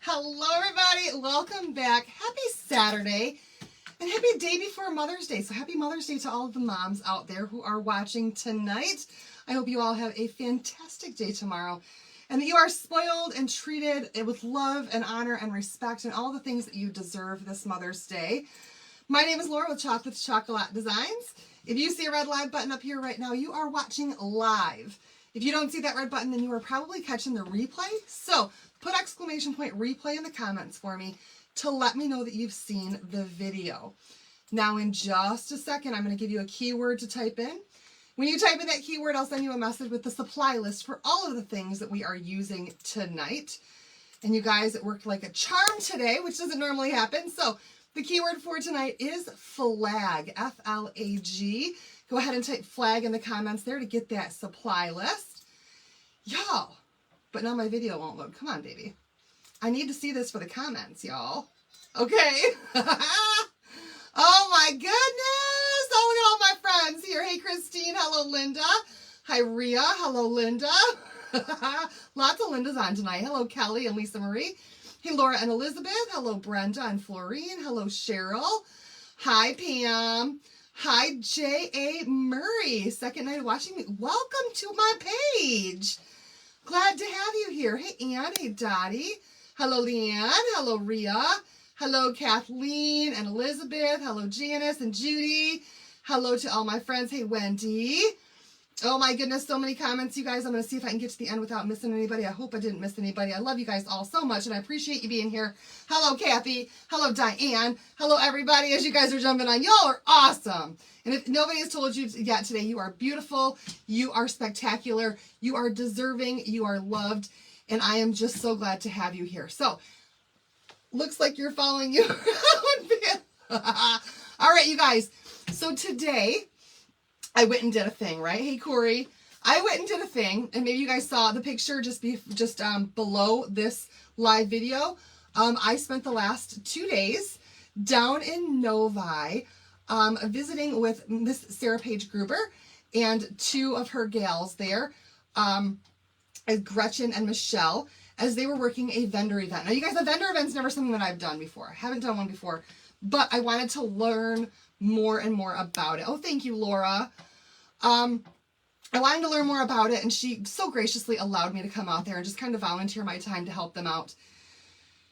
Hello everybody, welcome back. Happy Saturday and happy day before Mother's Day. So happy Mother's Day to all of the moms out there who are watching tonight. I hope you all have a fantastic day tomorrow and that you are spoiled and treated with love and honor and respect and all the things that you deserve this Mother's Day. My name is Laura with Chocolate Chocolate Designs. If you see a red live button up here right now, you are watching live. If you don't see that red button, then you are probably catching the replay. So put exclamation point replay in the comments for me to let me know that you've seen the video. Now in just a second, I'm going to give you a keyword to type in. When you type in that keyword, I'll send you a message with the supply list for all of the things that we are using tonight. And you guys, it worked like a charm today, which doesn't normally happen. So the keyword for tonight is flag, F-L-A-G. Go ahead and type flag in the comments there to get that supply list. Y'all, but now my video won't load. Come on, baby. I need to see this for the comments, y'all. Okay. Oh my goodness. Oh, look at all my friends here. Hey, Christine. Hello, Linda. Hi, Rhea. Hello, Linda. Lots of Lindas on tonight. Hello, Kelly and Lisa Marie. Hey, Laura and Elizabeth. Hello, Brenda and Florine. Hello, Cheryl. Hi, Pam. Hi, J.A. Murray. Second night of watching me. Welcome to my page. Glad to have you here. Hey, Ann. Hey, Dottie. Hello, Leanne. Hello, Rhea. Hello, Kathleen and Elizabeth. Hello, Janice and Judy. Hello to all my friends. Hey, Wendy. Oh, my goodness. So many comments, you guys. I'm going to see if I can get to the end without missing anybody. I hope I didn't miss anybody. I love you guys all so much, and I appreciate you being here. Hello, Kathy. Hello, Diane. Hello, everybody. As you guys are jumping on, y'all are awesome. And if nobody has told you yet today, you are beautiful. You are spectacular. You are deserving. You are loved. And I am just so glad to have you here. So, looks like you're following you around. All right, you guys. So today, I went and did a thing, right? Hey, Corey. I went and did a thing, and maybe you guys saw the picture just below this live video. I spent the last 2 days down in Novi visiting with Miss Sarah Paige Gruber and two of her gals there, Gretchen and Michelle, as they were working a vendor event. Now, you guys, a vendor event's never something that I've done before. I haven't done one before, but I wanted to learn more and more about it. Oh, thank you, Laura. I wanted to learn more about it, and she so graciously allowed me to come out there and just kind of volunteer my time to help them out.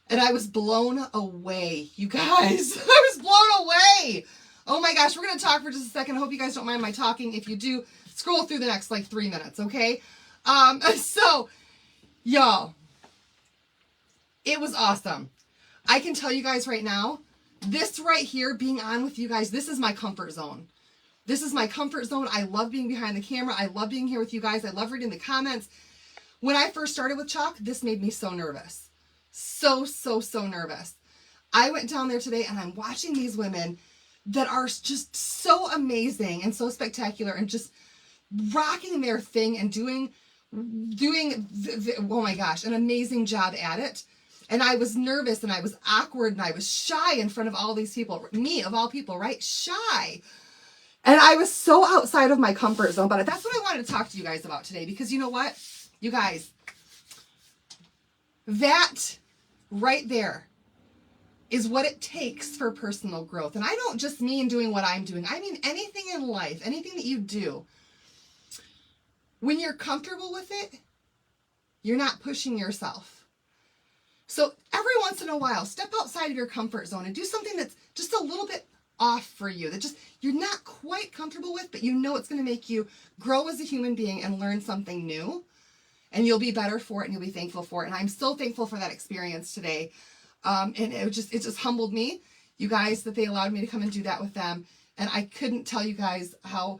And I was blown away, you guys. I was blown away. Oh my gosh, we're going to talk for just a second. I hope you guys don't mind my talking. If you do, scroll through the next like 3 minutes, okay? So, y'all, it was awesome. I can tell you guys right now, this right here, being on with you guys, this is my comfort zone. This is my comfort zone. I love being behind the camera. I love being here with you guys. I love reading the comments. When I first started with Chalk, this made me so nervous. So nervous. I went down there today and I'm watching these women that are just so amazing and so spectacular and just rocking their thing and doing oh my gosh, an amazing job at it. And I was nervous and I was awkward and I was shy in front of all these people. Me, of all people, right? Shy. And I was so outside of my comfort zone. But that's what I wanted to talk to you guys about today. Because you know what? You guys, that right there is what it takes for personal growth. And I don't just mean doing what I'm doing. I mean anything in life, anything that you do. When you're comfortable with it, you're not pushing yourself. So every once in a while, step outside of your comfort zone and do something that's just a little bit off for you, that just you're not quite comfortable with, but you know it's going to make you grow as a human being and learn something new. And you'll be better for it and you'll be thankful for it. And I'm so thankful for that experience today. And it just humbled me, you guys, that they allowed me to come and do that with them. And I couldn't tell you guys how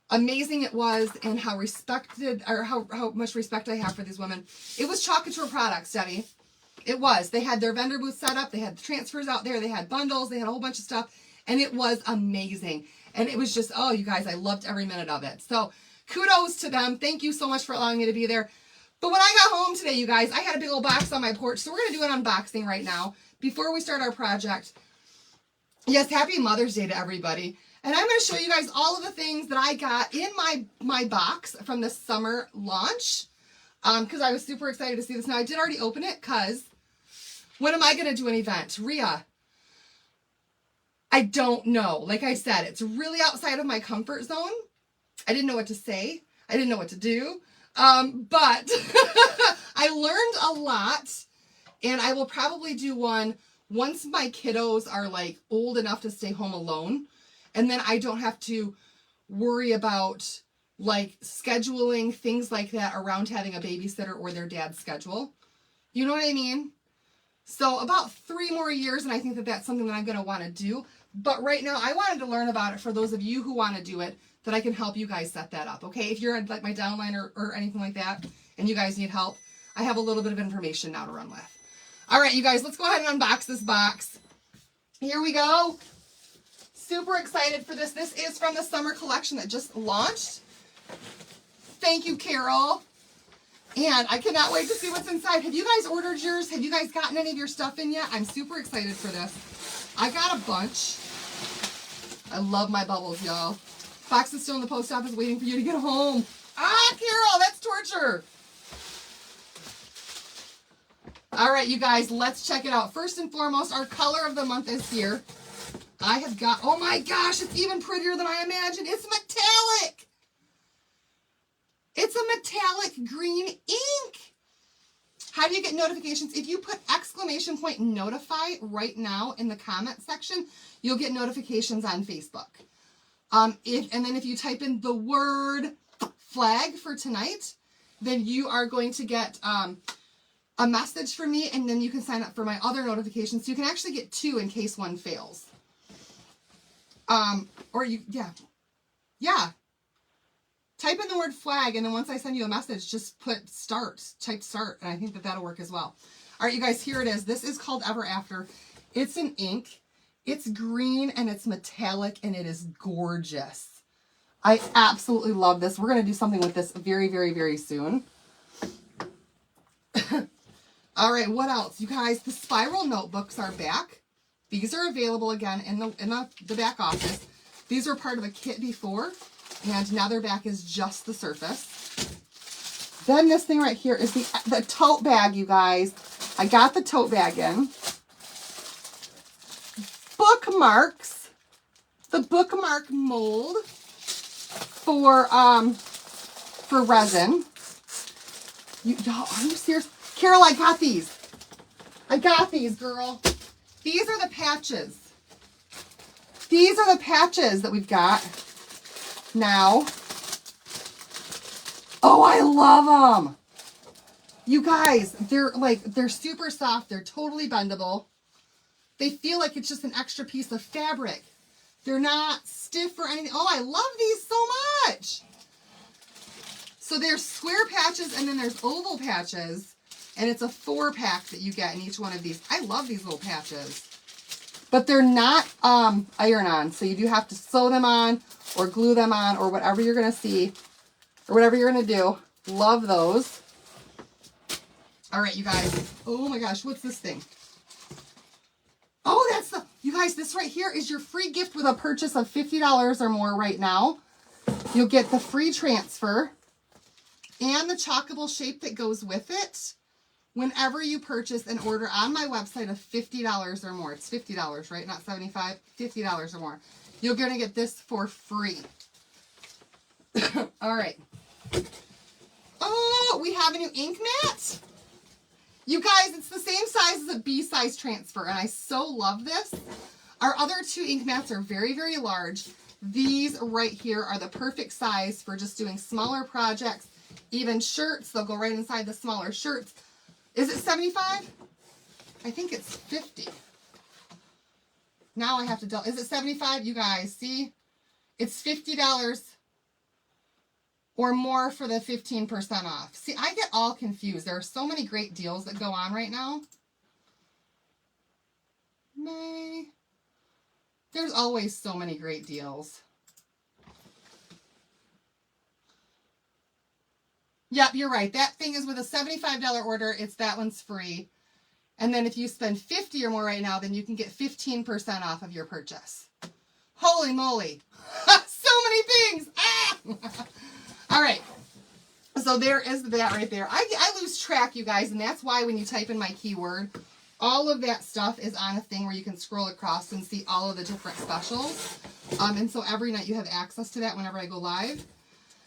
amazing it was and how respected, or how much respect I have for these women. It was Chalk Couture products, Debbie. It was. They had their vendor booth set up. They had the transfers out there. They had bundles. They had a whole bunch of stuff. And it was amazing. And it was just, oh, you guys, I loved every minute of it. So kudos to them. Thank you so much for allowing me to be there. But when I got home today, you guys, I had a big old box on my porch. So we're going to do an unboxing right now before we start our project. Yes, happy Mother's Day to everybody. And I'm going to show you guys all of the things that I got in my box from the summer launch. Because I was super excited to see this. Now, I did already open it because When am I going to do an event? Rhea, I don't know. Like I said, it's really outside of my comfort zone. I didn't know what to say. I didn't know what to do. But I learned a lot, and I will probably do one once my kiddos are like old enough to stay home alone. And then I don't have to worry about like scheduling things like that around having a babysitter or their dad's schedule. You know what I mean? So about 3 more years, and I think that that's something that I'm going to want to do. But right now, I wanted to learn about it for those of you who want to do it, that I can help you guys set that up, okay? If you're like my downline or anything like that, and you guys need help, I have a little bit of information now to run with. All right, you guys, let's go ahead and unbox this box. Here we go. Super excited for this. This is from the summer collection that just launched. Thank you, Carol. And I cannot wait to see what's inside. Have you guys ordered yours? Have you guys gotten any of your stuff in yet? I'm super excited for this. I got a bunch. I love my bubbles, y'all. Box is still in the post office waiting for you to get home. Ah, Carol, that's torture. All right, you guys, let's check it out. First and foremost, our color of the month is here. I have got, oh my gosh, it's even prettier than I imagined. It's metallic. It's a metallic green ink. How do you get notifications? If you put ! notify right now in the comment section, you'll get notifications on Facebook. And then if you type in the word flag for tonight, then you are going to get a message from me, and then you can sign up for my other notifications. So you can actually get 2 in case one fails. Yeah. Type in the word flag, and then once I send you a message, just put start, type start, and I think that that'll work as well. All right, you guys, here it is. This is called Ever After. It's an ink. It's green, and it's metallic, and it is gorgeous. I absolutely love this. We're going to do something with this very, very, very soon. All right, what else? You guys, the spiral notebooks are back. These are available again in the back office. These were part of a kit before, and now they're back as just the surface. Then this thing right here is the tote bag, you guys. I got the tote bag in. Bookmarks. The bookmark mold for resin. Y'all, are you serious? Carol, I got these. I got these, girl. These are the patches. These are the patches that we've got now. Oh, I love them. You guys, they're super soft. They're totally bendable. They feel like it's just an extra piece of fabric. They're not stiff or anything. Oh, I love these so much. So there's square patches, and then there's oval patches. And it's a 4-pack that you get in each one of these. I love these little patches. But they're not iron-on. So you do have to sew them on or glue them on or whatever you're going to see. Or whatever you're going to do. Love those. All right, you guys. Oh my gosh, what's this thing? Oh, you guys, this right here is your free gift with a purchase of $50 or more right now. You'll get the free transfer and the chalkable shape that goes with it whenever you purchase an order on my website of $50 or more. It's $50, right? Not $75, $50 or more. You're going to get this for free. All right. Oh, we have a new ink mat. You guys, it's the same size as a B-size transfer, and I so love this. Our other 2 ink mats are very, very large. These right here are the perfect size for just doing smaller projects, even shirts. They'll go right inside the smaller shirts. Is it 75? I think it's 50. Now I have to is it 75? You guys, see? It's $50 or more for the 15% off. See, I get all confused. There are so many great deals that go on right now. There's always so many great deals. Yep, you're right. That thing is with a $75 order. That one's free. And then if you spend $50 or more right now, then you can get 15% off of your purchase. Holy moly. So many things. Ah! All right. So there is that right there. I lose track, you guys, and that's why when you type in my keyword All of that stuff is on a thing where you can scroll across and see all of the different specials. And so every night you have access to that whenever I go live.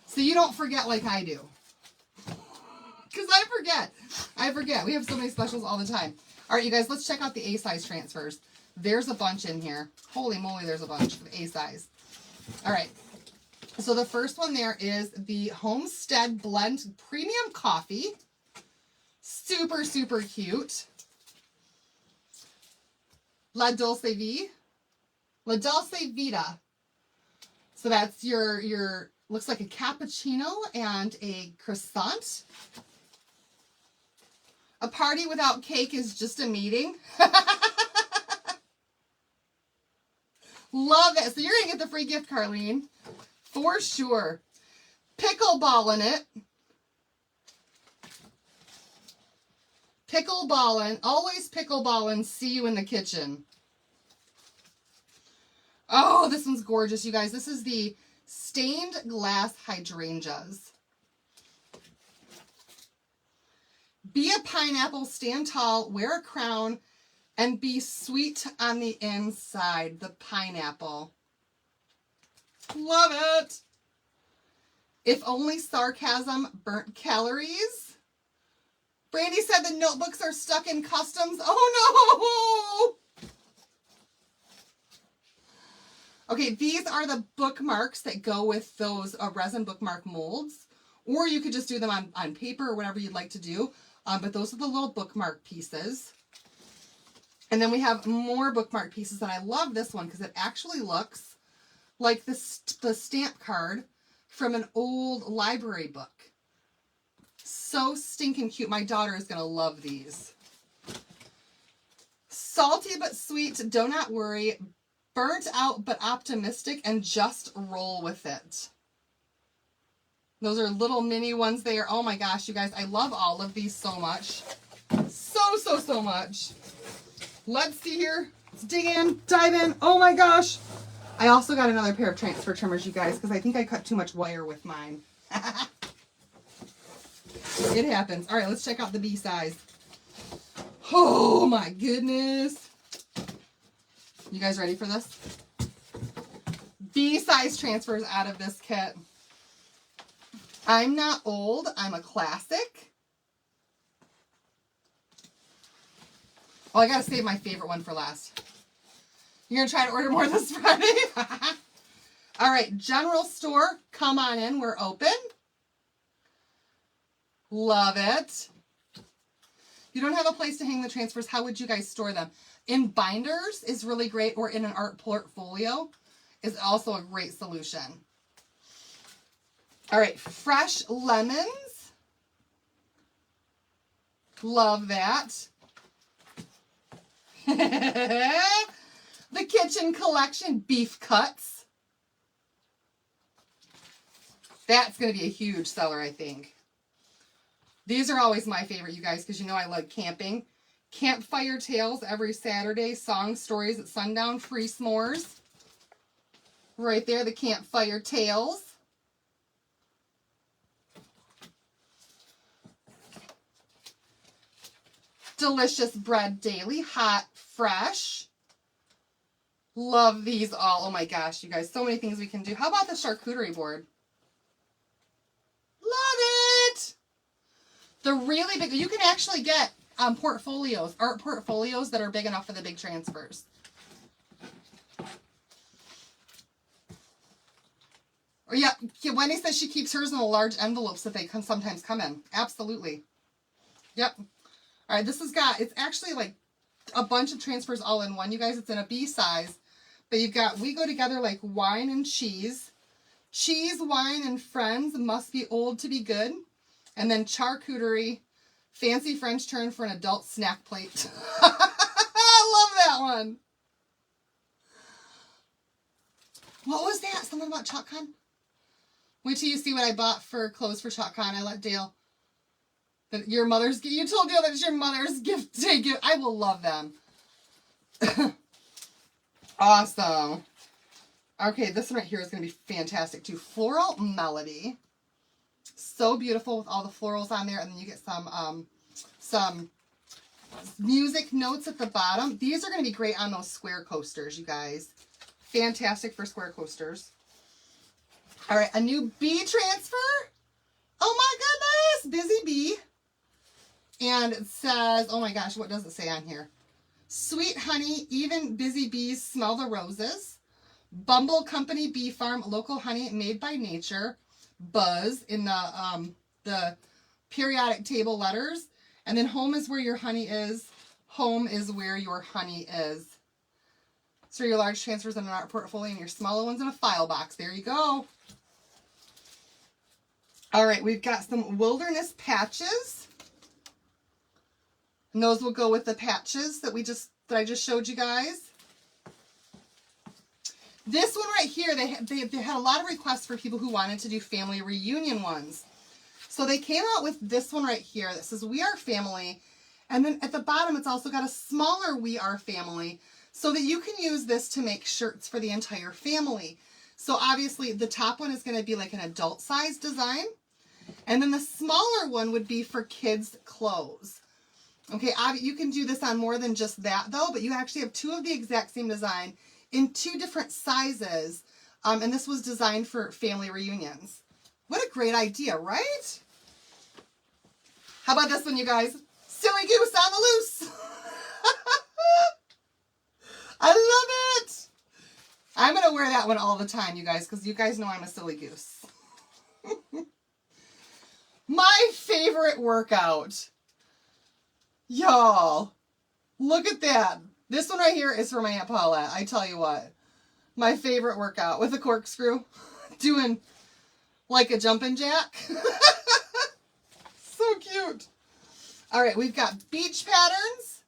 So you don't forget like I do. Because I forget. We have so many specials all the time. All right, you guys, let's check out the A-size transfers. There's a bunch in here. Holy moly, there's a bunch of A-size. All right. So the first one there is the Homestead Blend Premium Coffee. Super, super cute. La Dulce Vita. So that's your looks like a cappuccino and a croissant. A party without cake is just a meeting. Love it. So you're going to get the free gift, Carlene. For sure. Pickleball in it. Pickleballin'. Always pickleballin'. See you in the kitchen. Oh, this one's gorgeous, you guys. This is the stained glass hydrangeas. Be a pineapple, stand tall, wear a crown, and be sweet on the inside. The pineapple. Love it. If only sarcasm burnt calories. Brandy said the notebooks are stuck in customs. Oh no! Okay, these are the bookmarks that go with those resin bookmark molds. Or you could just do them on paper or whatever you'd like to do. But those are the little bookmark pieces. And then we have more bookmark pieces. And I love this one because it actually looks like the stamp card from an old library book. So stinking cute. My daughter is going to love these. Salty but sweet. Do not worry. Burnt out but optimistic, and just roll with it. Those are little mini ones there. Oh my gosh, you guys. I love all of these so much. So much. Let's see here. Let's dig in. Dive in. Oh my gosh. I also got another pair of transfer trimmers, you guys, because I think I cut too much wire with mine. It happens. All right, let's check out the B size. Oh my goodness. You guys ready for this? B size transfers out of this kit. I'm not old. I'm a classic. Oh, I gotta save my favorite one for last. You're gonna try to order more this Friday? All right, general store. Come on in. We're open. Love it. You don't have a place to hang the transfers. How would you guys store them? In binders is really great, or in an art portfolio is also a great solution. All right, fresh lemons. Love that. The kitchen collection, beef cuts. That's going to be a huge seller, I think. These are always my favorite, you guys, because you know I love camping. Campfire tales every Saturday. Song stories at sundown. Free s'mores. Right there, the campfire tales. Delicious bread daily. Hot, fresh. Love these all. Oh my gosh, you guys. So many things we can do. How about the charcuterie board? Love it. The really big, you can actually get portfolios, art portfolios that are big enough for the big transfers. Or yeah, Wendy says she keeps hers in the large envelopes that they can sometimes come in. Absolutely. Yep. All right, this has got, it's actually like a bunch of transfers all in one, you guys. It's in a B size. But you've got, we go together like wine and cheese. Cheese, wine, and friends must be old to be good. And then charcuterie, fancy French turn for an adult snack plate. I love that one. What was that? Something about ChalkCon? Wait till you see what I bought for clothes for ChalkCon. I let Dale. That your mother's, you told Dale that it's your mother's gift day gift. I will love them. Awesome. Okay, this one right here is going to be fantastic too. Floral Melody. So beautiful with all the florals on there. And then you get some music notes at the bottom. These are going to be great on those square coasters, you guys. Fantastic for square coasters. All right, a new bee transfer. Oh my goodness, Busy Bee. And it says, oh my gosh, what does it say on here? Sweet honey, even busy bees smell the roses. Bumble Company Bee Farm, local honey made by nature. Buzz in the periodic table letters. And then home is where your honey is. Home is where your honey is. So your large transfers in an art portfolio and your smaller ones in a file box. There you go. All right, we've got some wilderness patches. And those will go with the patches that I just showed you guys. This one right here, they had a lot of requests for people who wanted to do family reunion ones. So they came out with this one right here that says We Are Family. And then at the bottom, it's also got a smaller We Are Family so that you can use this to make shirts for the entire family. So obviously the top one is going to be like an adult size design. And then the smaller one would be for kids' clothes. Okay, you can do this on more than just that though, but you actually have two of the exact same design in two different sizes. And this was designed for family reunions. What a great idea, right? How about this one, you guys? Silly goose on the loose. I love it. I'm going to wear that one all the time, you guys, because you guys know I'm a silly goose. My favorite workout. Y'all, look at that. This one right here is for my Aunt Paulette. I tell you what, my favorite workout with a corkscrew, doing like a jumping jack. So cute. All right, we've got beach patterns.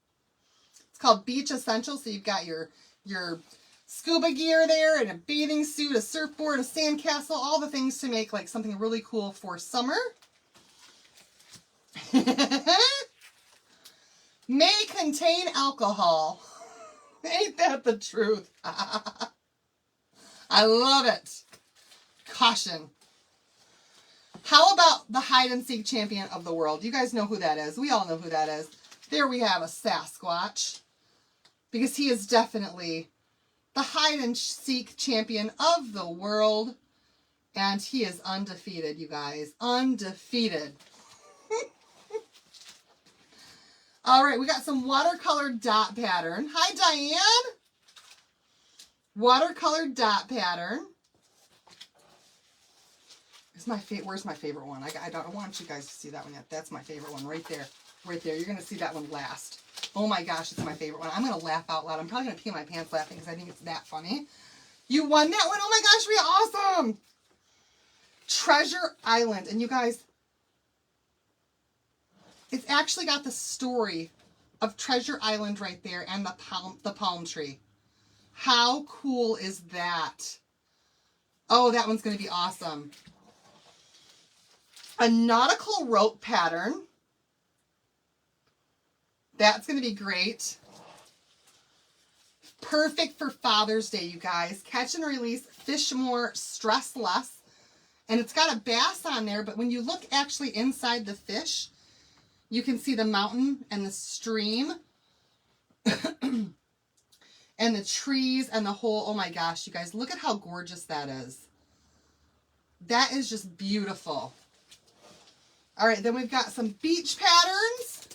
It's called Beach Essentials. So you've got your scuba gear there and a bathing suit, a surfboard, a sandcastle, all the things to make like something really cool for summer. May contain alcohol. Ain't that the truth? I love it. Caution. How about the hide and seek champion of the world? You guys know who that is. We all know who that is. There we have a Sasquatch. Because he is definitely the hide and seek champion of the world. And he is undefeated, you guys. Undefeated. All right, we got some watercolor dot pattern. Hi, Diane. Watercolor dot pattern. Where's my favorite one? I don't want you guys to see that one yet. That's my favorite one right there. Right there. You're going to see that one last. Oh my gosh, it's my favorite one. I'm going to laugh out loud. I'm probably going to pee my pants laughing because I think it's that funny. You won that one? Oh my gosh, we awesome. Treasure Island. And you guys, it's actually got the story of Treasure Island right there and the palm tree. How cool is that? Oh, that one's going to be awesome. A nautical rope pattern. That's going to be great. Perfect for Father's Day, you guys. Catch and release, fish more, stress less. And it's got a bass on there, but when you look actually inside the fish, you can see the mountain and the stream and the trees and the whole, oh my gosh, you guys, look at how gorgeous that is. That is just beautiful. All right, then we've got some beach patterns.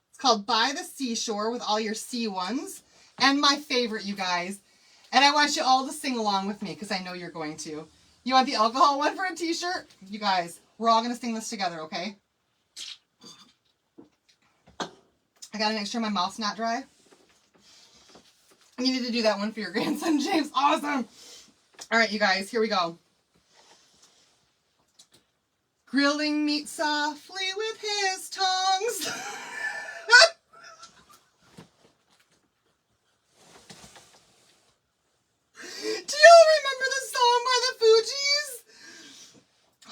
It's called By the Seashore with all your sea ones. And my favorite, you guys. And I want you all to sing along with me because I know you're going to. You want the alcohol one for a t-shirt? You guys, we're all going to sing this together, okay? I got to make sure my mouth's not dry. You need to do that one for your grandson, James. Awesome. All right, you guys, here we go. Grilling meat softly with his tongs. Do y'all remember the song by the Fugees?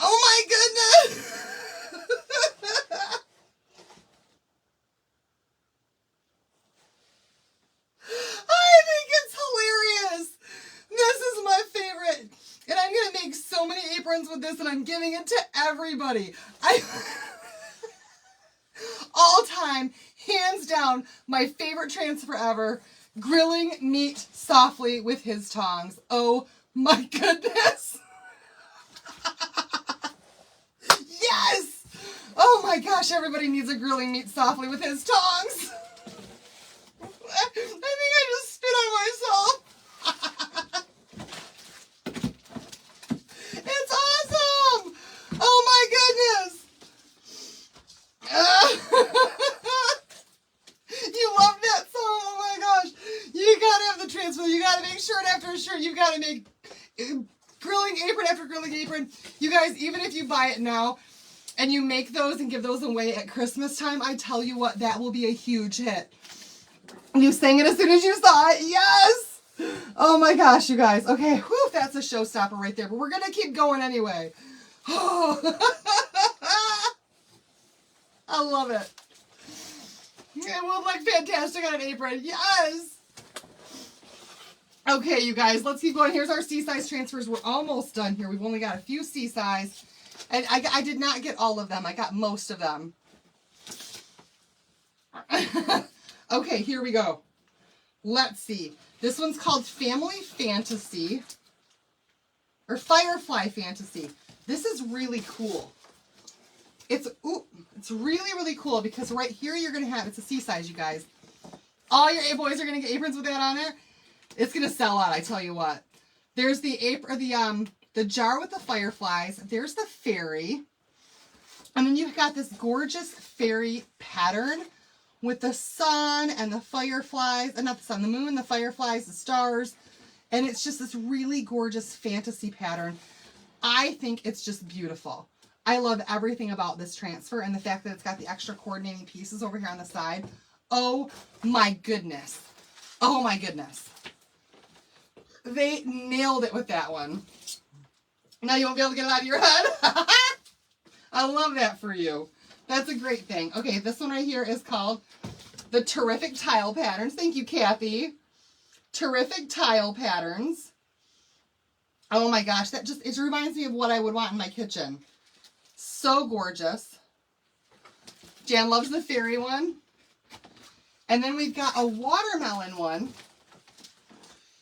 Oh my goodness. I think it's hilarious. This is my favorite. And I'm going to make so many aprons with this and I'm giving it to everybody. all time, hands down, my favorite transfer ever, grilling meat softly with his tongs. Oh my goodness. Yes! Oh my gosh, everybody needs a grilling meat softly with his tongs. I think I just spit on myself. It's awesome! Oh my goodness! You love that song? Oh my gosh! You gotta have the transfer. You gotta make shirt after shirt. You gotta make grilling apron after grilling apron. You guys, even if you buy it now and you make those and give those away at Christmas time, I tell you what, that will be a huge hit. You sang it as soon as you saw it. Yes! Oh my gosh, you guys. Okay, whew, that's a showstopper right there. But we're going to keep going anyway. Oh. I love it. It will look fantastic on an apron. Yes! Okay, you guys, let's keep going. Here's our C-size transfers. We're almost done here. We've only got a few C-size. And I did not get all of them. I got most of them. Okay, here we go. Let's see. This one's called Family Fantasy. Or Firefly Fantasy. This is really cool. It's really, really cool because right here you're going to have, it's a C-size, you guys. All your boys are going to get aprons with that on there. It's going to sell out, I tell you what. There's the the jar with the fireflies. There's the fairy. And then you've got this gorgeous fairy pattern with the sun and the fireflies, and not the sun, the moon, the fireflies, the stars. And it's just this really gorgeous fantasy pattern. I think it's just beautiful. I love everything about this transfer and the fact that it's got the extra coordinating pieces over here on the side. Oh my goodness. Oh my goodness. They nailed it with that one. Now you won't be able to get it out of your head. I love that for you. That's a great thing. Okay, this one right here is called the Terrific Tile Patterns. Thank you, Kathy. Terrific Tile Patterns. Oh my gosh, it reminds me of what I would want in my kitchen. So gorgeous. Jan loves the fairy one. And then we've got a watermelon one.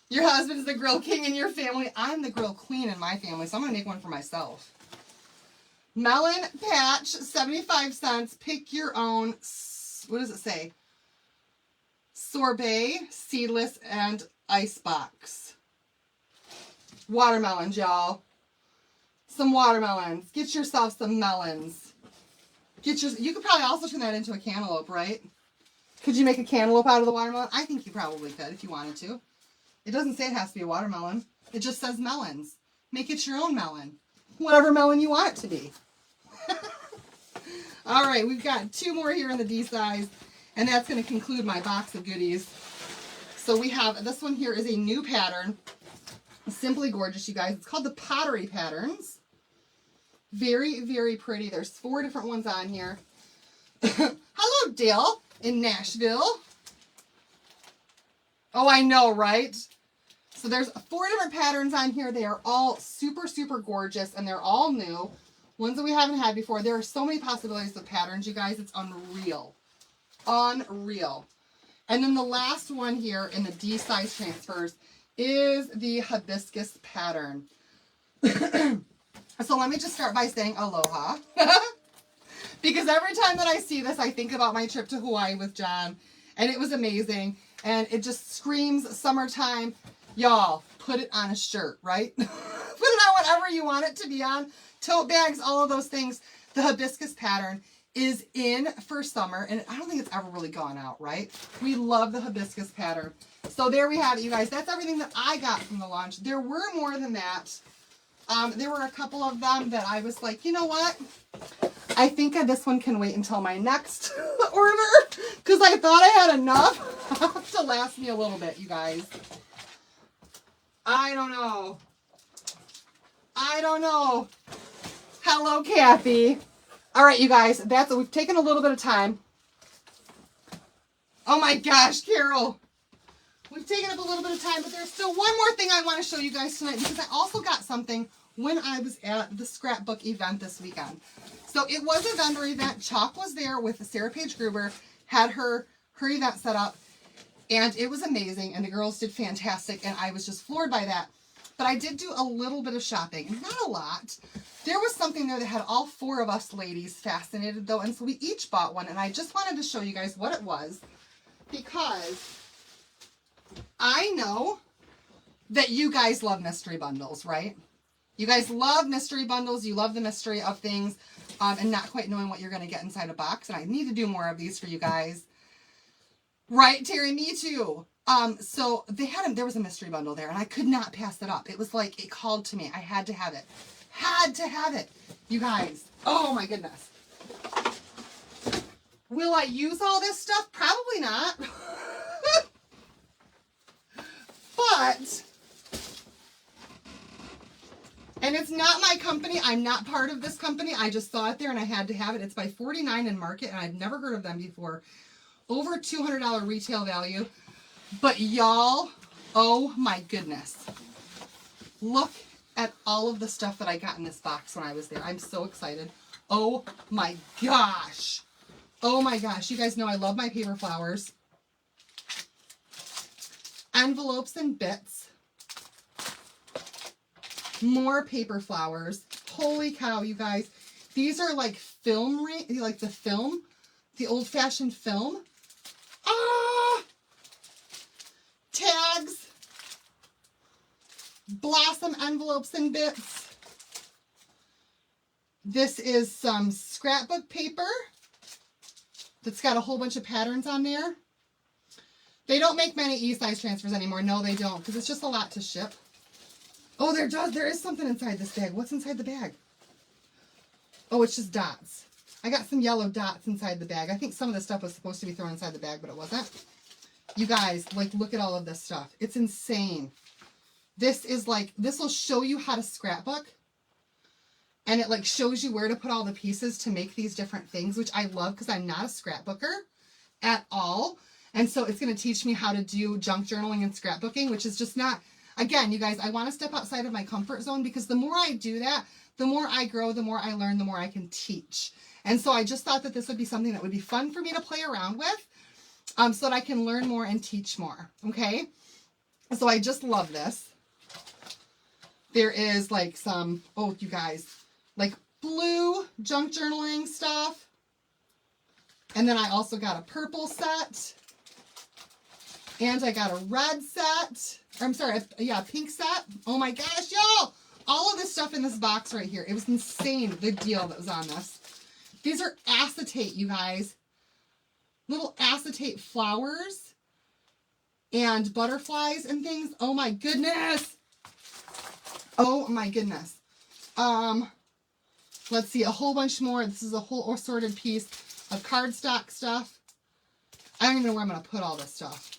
Your husband's the grill king in your family. I'm the grill queen in my family, so I'm going to make one for myself. Melon patch, 75 cents. Pick your own, what does it say? Sorbet, seedless, and icebox. Watermelons, y'all. Some watermelons. Get yourself some melons. You could probably also turn that into a cantaloupe, right? Could you make a cantaloupe out of the watermelon? I think you probably could if you wanted to. It doesn't say it has to be a watermelon. It just says melons. Make it your own melon. Whatever melon you want it to be. All right, we've got two more here in the D size, and that's going to conclude my box of goodies. So we have, this one here is a new pattern. Simply gorgeous, you guys. It's called the Pottery Patterns. Very, very pretty. There's 4 different ones on here. Hello, Dale in Nashville. Oh, I know, right? So there's 4 different patterns on here. They are all super, super gorgeous, and they're all new. Ones that we haven't had before. There are so many possibilities of patterns, you guys. It's unreal. Unreal. And then the last one here in the D size transfers is the hibiscus pattern. So let me just start by saying aloha. Because every time that I see this, I think about my trip to Hawaii with John. And it was amazing. And it just screams summertime. Y'all, put it on a shirt, right? Put it on whatever you want it to be on. Tote bags, all of those things. The hibiscus pattern is in for summer. And I don't think it's ever really gone out, right? We love the hibiscus pattern. So there we have it, you guys. That's everything that I got from the launch. There were more than that. There were a couple of them that I was like, you know what? I think this one can wait until my next order. Because I thought I had enough to last me a little bit, you guys. I don't know. I don't know. Hello, Kathy. All right, you guys. We've taken a little bit of time. Oh my gosh, Carol. We've taken up a little bit of time, but there's still one more thing I want to show you guys tonight because I also got something when I was at the scrapbook event this weekend. So it was a vendor event. Chalk was there with Sarah Paige Gruber, had her event set up, and it was amazing, and the girls did fantastic, and I was just floored by that. But I did do a little bit of shopping, not a lot. There was something there that had all 4 of us ladies fascinated, though, and so we each bought one, and I just wanted to show you guys what it was, because I know that you guys love mystery bundles, right? You guys love mystery bundles. You love the mystery of things and not quite knowing what you're going to get inside a box. And I need to do more of these for you guys. Right, Terry? Me too. So there was a mystery bundle there and I could not pass it up. It was like, it called to me. I had to have it. Had to have it. You guys. Oh my goodness. Will I use all this stuff? Probably not. But... and it's not my company. I'm not part of this company. I just saw it there and I had to have it. It's by 49 in Market and I've never heard of them before. Over $200 retail value. But y'all, oh my goodness. Look at all of the stuff that I got in this box when I was there. I'm so excited. Oh my gosh. Oh my gosh. You guys know I love my paper flowers. Envelopes and bits. More paper flowers. Holy cow, you guys. These are like film, like the film, the old-fashioned film. Ah! Tags. Blossom envelopes and bits. This is some scrapbook paper that's got a whole bunch of patterns on there. They don't make many e-size transfers anymore. No, they don't, because it's just a lot to ship. Oh, there is something inside this bag. What's inside the bag? Oh, it's just dots. I got some yellow dots inside the bag. I think some of the stuff was supposed to be thrown inside the bag, but it wasn't. You guys, like, look at all of this stuff. It's insane. This is like, this will show you how to scrapbook. And it like shows you where to put all the pieces to make these different things, which I love because I'm not a scrapbooker at all. And so it's going to teach me how to do junk journaling and scrapbooking, which is just not... Again, you guys, I want to step outside of my comfort zone because the more I do that, the more I grow, the more I learn, the more I can teach. And so I just thought that this would be something that would be fun for me to play around with so that I can learn more and teach more. Okay? So I just love this. There is like some, oh, you guys, like blue junk journaling stuff. And then I also got a purple set. And I got a red set. I'm sorry, yeah, pink set. Oh my gosh, y'all! All of this stuff in this box right here. It was insane, the deal that was on this. These are acetate, you guys. Little acetate flowers and butterflies and things. Oh my goodness! Oh my goodness. Let's see, a whole bunch more. This is a whole assorted piece of cardstock stuff. I don't even know where I'm going to put all this stuff.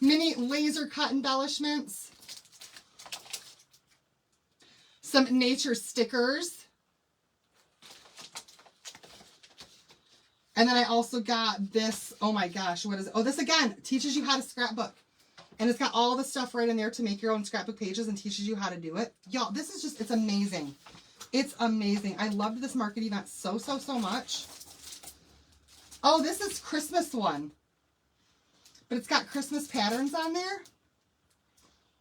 Mini laser cut embellishments. Some nature stickers. And then I also got this, oh my gosh, what is it? Oh, this again teaches you how to scrapbook. And it's got all the stuff right in there to make your own scrapbook pages and teaches you how to do it. Y'all, this is just, it's amazing. It's amazing. I loved this market event so much. Oh, this is Christmas one. But it's got Christmas patterns on there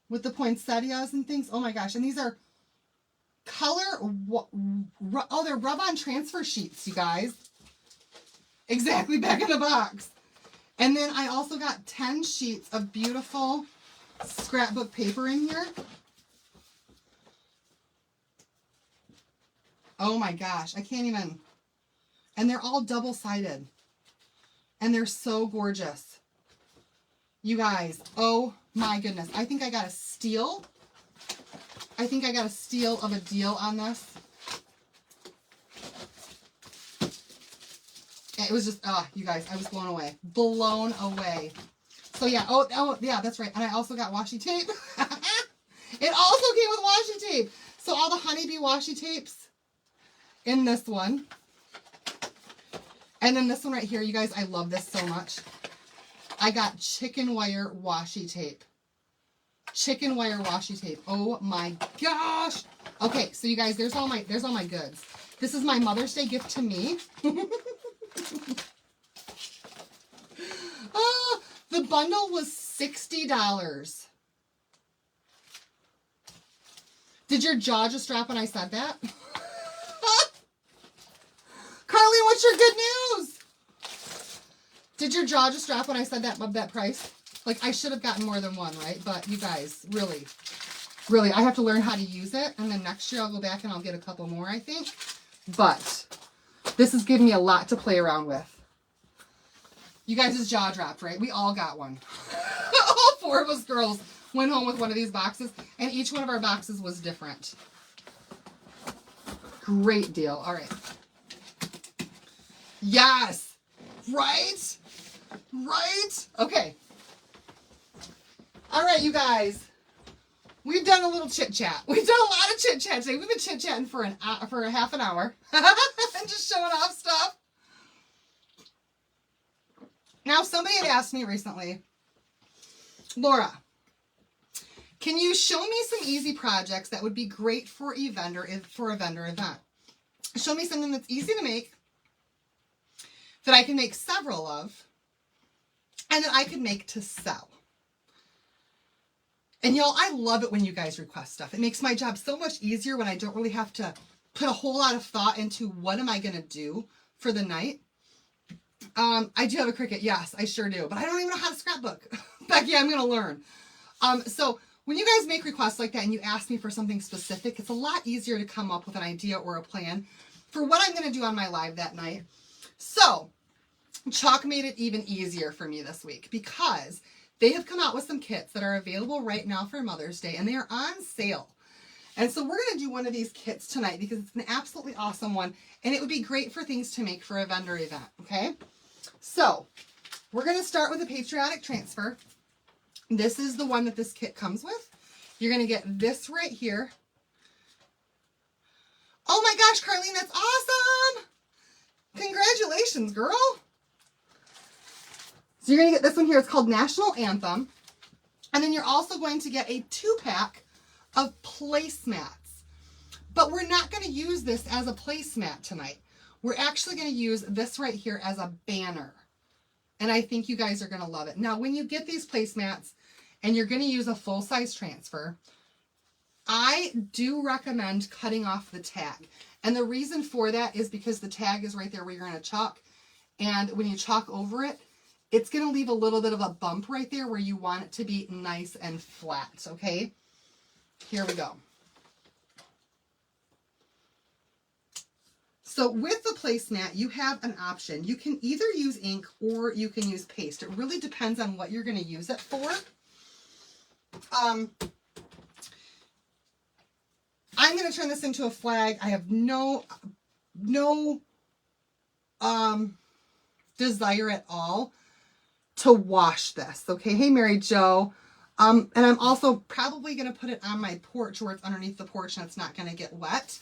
with the poinsettias and things. Oh my gosh. And these are they're rub-on transfer sheets, you guys. Exactly, back in the box. And then I also got 10 sheets of beautiful scrapbook paper in here. Oh my gosh, I can't even. And they're all double-sided. And they're so gorgeous. You guys, oh my goodness. I think I got a steal. I think I got a steal of a deal on this. It was just, you guys, I was blown away. Blown away. So yeah, oh yeah, that's right. And I also got washi tape. It also came with washi tape. So all the honeybee washi tapes in this one. And then this one right here, you guys, I love this so much. I got chicken wire washi tape. Chicken wire washi tape. Oh my gosh. Okay, so you guys, there's all my goods. This is my Mother's Day gift to me. Oh, the bundle was $60. Did your jaw just drop when I said that? Carly, what's your good news? Did your jaw just drop when I said that price? Like, I should have gotten more than one, right? But you guys, really, I have to learn how to use it. And then next year I'll go back and I'll get a couple more, I think. But this is giving me a lot to play around with. You guys' jaw dropped, right? We all got one. All 4 of us girls went home with one of these boxes, and each one of our boxes was different. Great deal. All right. Yes. Right? Right? Okay. All right, you guys. We've done a little chit-chat. We've done a lot of chit-chat today. We've been chit-chatting for a half an hour. And just showing off stuff. Now, somebody had asked me recently, Laura, can you show me some easy projects that would be great for a vendor event? Show me something that's easy to make, that I can make several of, and that I can make to sell. And y'all, I love it when you guys request stuff. It makes my job so much easier when I don't really have to put a whole lot of thought into what am I going to do for the night. I do have a Cricut. Yes, I sure do. But I don't even know how to scrapbook. Becky, I'm going to learn. So when you guys make requests like that and you ask me for something specific, it's a lot easier to come up with an idea or a plan for what I'm going to do on my live that night. So Chalk made it even easier for me this week because they have come out with some kits that are available right now for Mother's Day, and they are on sale. And so we're going to do one of these kits tonight because it's an absolutely awesome one, and it would be great for things to make for a vendor event, okay? So we're going to start with a patriotic transfer. This is the one that this kit comes with. You're going to get this right here. Oh my gosh, Carlene, that's awesome! Congratulations, girl! So you're going to get this one here. It's called National Anthem. And then you're also going to get a 2-pack of placemats. But we're not going to use this as a placemat tonight. We're actually going to use this right here as a banner. And I think you guys are going to love it. Now, when you get these placemats and you're going to use a full-size transfer, I do recommend cutting off the tag. And the reason for that is because the tag is right there where you're going to chalk. And when you chalk over it, it's going to leave a little bit of a bump right there where you want it to be nice and flat, okay? Here we go. So with the placemat, you have an option. You can either use ink or you can use paste. It really depends on what you're going to use it for. I'm going to turn this into a flag. I have no desire at all to wash this, okay? Hey, Mary Jo. And I'm also probably going to put it on my porch where it's underneath the porch and it's not going to get wet.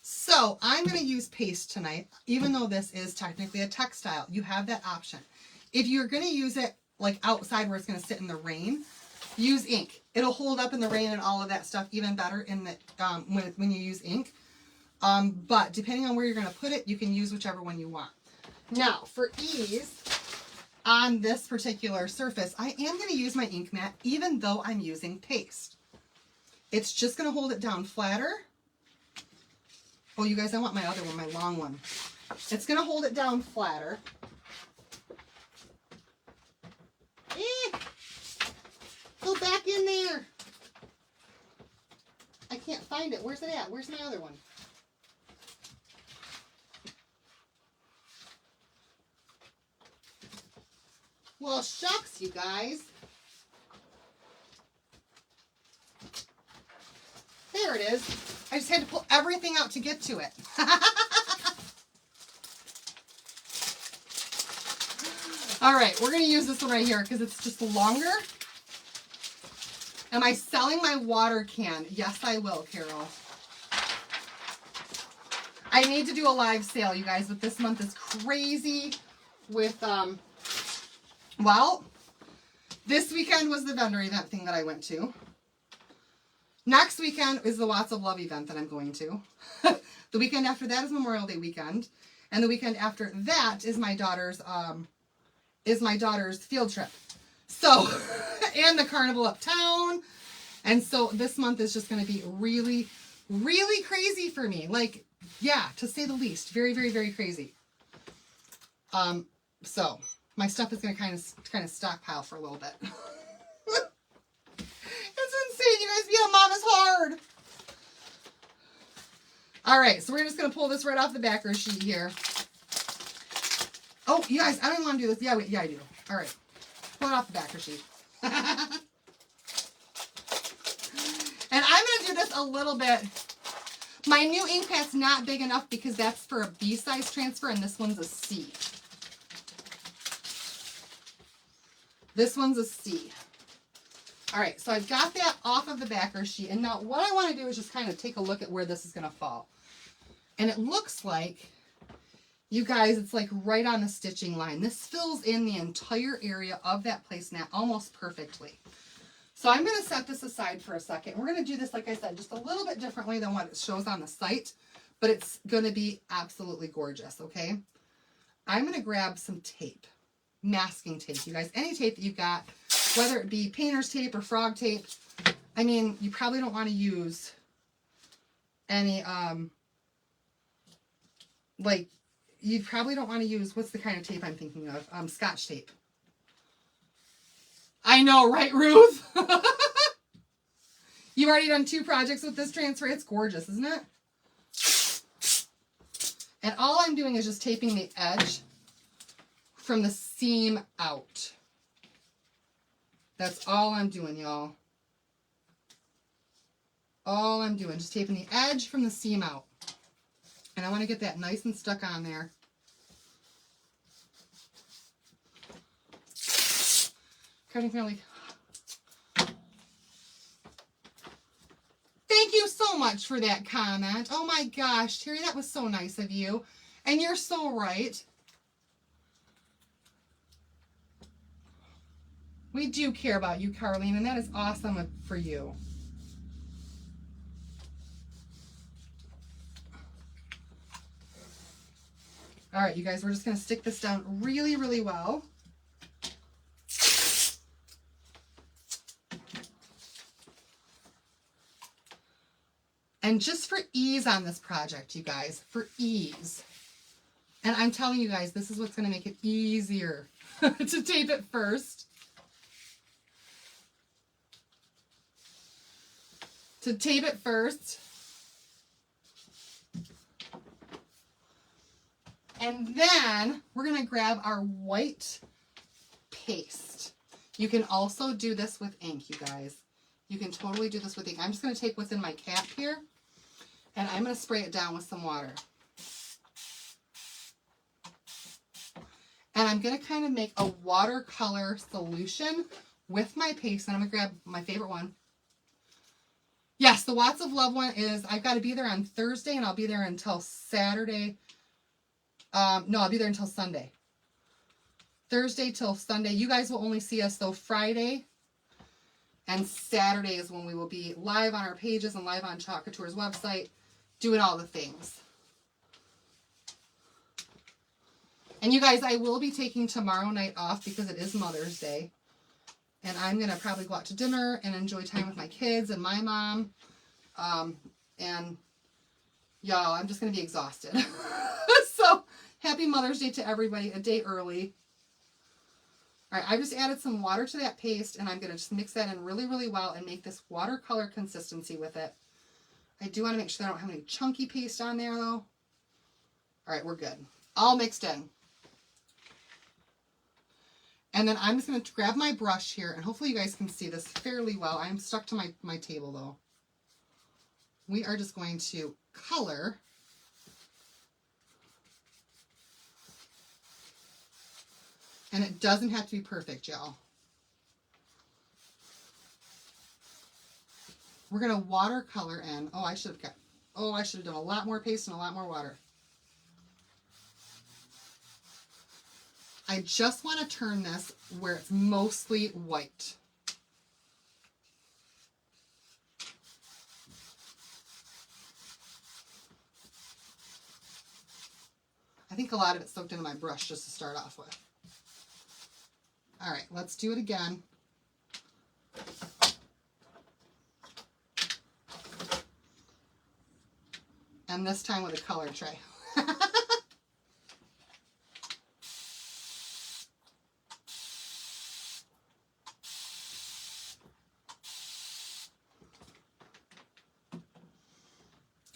So I'm going to use paste tonight, even though this is technically a textile. You have that option. If you're going to use it like outside where it's going to sit in the rain, use ink. It'll hold up in the rain and all of that stuff even better in the when you use ink. But depending on where you're going to put it, you can use whichever one you want. Now, for ease, on this particular surface, I am going to use my ink mat, even though I'm using paste. It's just going to hold it down flatter. Oh, you guys, I want my other one, my long one. It's going to hold it down flatter. Go back in there. I can't find it. Where's it at? Where's my other one? Well, shucks, you guys. There it is. I just had to pull everything out to get to it. All right, we're going to use this one right here because it's just longer. Am I selling my water can? Yes, I will, Carol. I need to do a live sale, you guys, but this month is crazy with, well, this weekend was the vendor event thing that I went to. Next weekend is the Lots of Love event that I'm going to. The weekend after that is Memorial Day weekend. And the weekend after that is my daughter's field trip. So, and the carnival uptown. And so this month is just going to be really, really crazy for me. Like, yeah, to say the least. Very, very, very crazy. So my stuff is going to kind of stockpile for a little bit. It's insane. You guys, being a mom is hard. All right, so we're just going to pull this right off the backer sheet here. Oh, you guys, I don't want to do this. Yeah, wait, yeah, I do. All right, pull it off the backer sheet. And I'm going to do this a little bit. My new ink pad's not big enough because that's for a B size transfer, and this one's a C. This one's a C. All right, so I've got that off of the backer sheet, and now what I want to do is just kind of take a look at where this is going to fall. And it looks like, you guys, it's like right on the stitching line. This fills in the entire area of that placemat almost perfectly. So I'm going to set this aside for a second. We're going to do this, like I said, just a little bit differently than what it shows on the site, but it's going to be absolutely gorgeous, okay? I'm going to grab some tape, masking tape. You guys, any tape that you've got, whether it be painter's tape or frog tape. I mean, you probably don't want to use any, like, you probably don't want to use, what's the kind of tape I'm thinking of? Scotch tape. I know, right, Ruth? You've already done 2 projects with this transfer. It's gorgeous, isn't it? And all I'm doing is just taping the edge from the seam out. That's all I'm doing, y'all. All I'm doing, just taping the edge from the seam out. And I want to get that nice and stuck on there. Cutting fairly. Thank you so much for that comment. Oh my gosh, Terry, that was so nice of you. And you're so right. We do care about you, Carlene, and that is awesome for you. All right, you guys, we're just going to stick this down really, really well. And just for ease on this project, you guys, for ease. And I'm telling you guys, this is what's going to make it easier to tape it first. To tape it first. And then we're going to grab our white paste. You can also do this with ink, you guys. You can totally do this with ink. I'm just going to take what's in my cap here, and I'm going to spray it down with some water. And I'm going to kind of make a watercolor solution with my paste. And I'm going to grab my favorite one. Yes, the Lots of Love one is, I've got to be there on Thursday, and I'll be there until Saturday. No, I'll be there until Sunday. Thursday till Sunday. You guys will only see us, though, Friday and Saturday is when we will be live on our pages and live on Chalk Couture's website, doing all the things. And you guys, I will be taking tomorrow night off because it is Mother's Day. And I'm going to probably go out to dinner and enjoy time with my kids and my mom. And y'all, I'm just going to be exhausted. So, happy Mother's Day to everybody, a day early. All right, I just added some water to that paste, and I'm going to just mix that in really, really well and make this watercolor consistency with it. I do want to make sure I don't have any chunky paste on there, though. All right, we're good. All mixed in. And then I'm just going to grab my brush here, and hopefully you guys can see this fairly well. I'm stuck to my table, though. We are just going to color. And it doesn't have to be perfect, y'all. We're going to watercolor in. Oh, I should have done a lot more paste and a lot more water. I just want to turn this where it's mostly white. think a lot of it soaked into my brush just to start off with. All right, let's do it again. And this time with a color tray.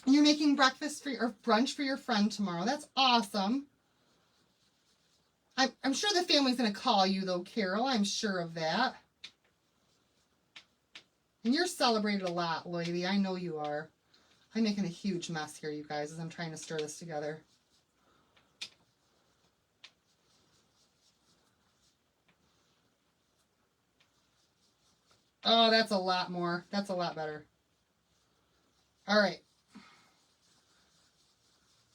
You're making breakfast for or brunch for your friend tomorrow. That's awesome. I'm sure the family's going to call you, though, Carol. I'm sure of that. And you're celebrated a lot, lady. I know you are. I'm making a huge mess here, you guys, as I'm trying to stir this together. Oh, that's a lot more. That's a lot better. All right.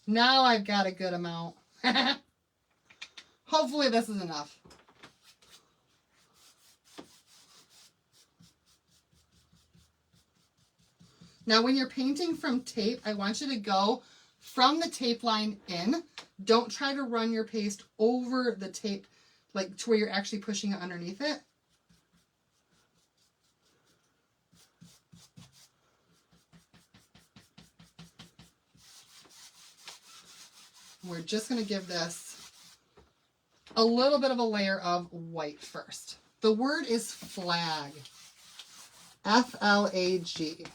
Now I've got a good amount. Hopefully this is enough. Now when you're painting from tape, I want you to go from the tape line in. Don't try to run your paste over the tape, like to where you're actually pushing it underneath it. We're just going to give this a little bit of a layer of white first. The word is flag. F-L-A-G.